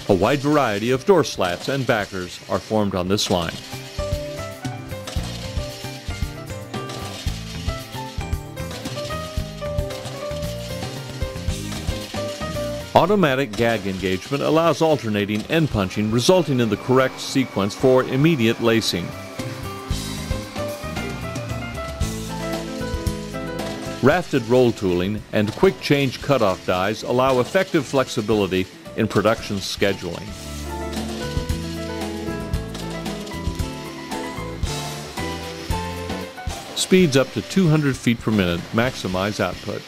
A wide variety of door slats and backers are formed on this line. Automatic gag engagement allows alternating end punching, resulting in the correct sequence for immediate lacing. Rafted roll tooling and quick change cutoff dies allow effective flexibility in production scheduling. Speeds up to 200 feet per minute maximize output.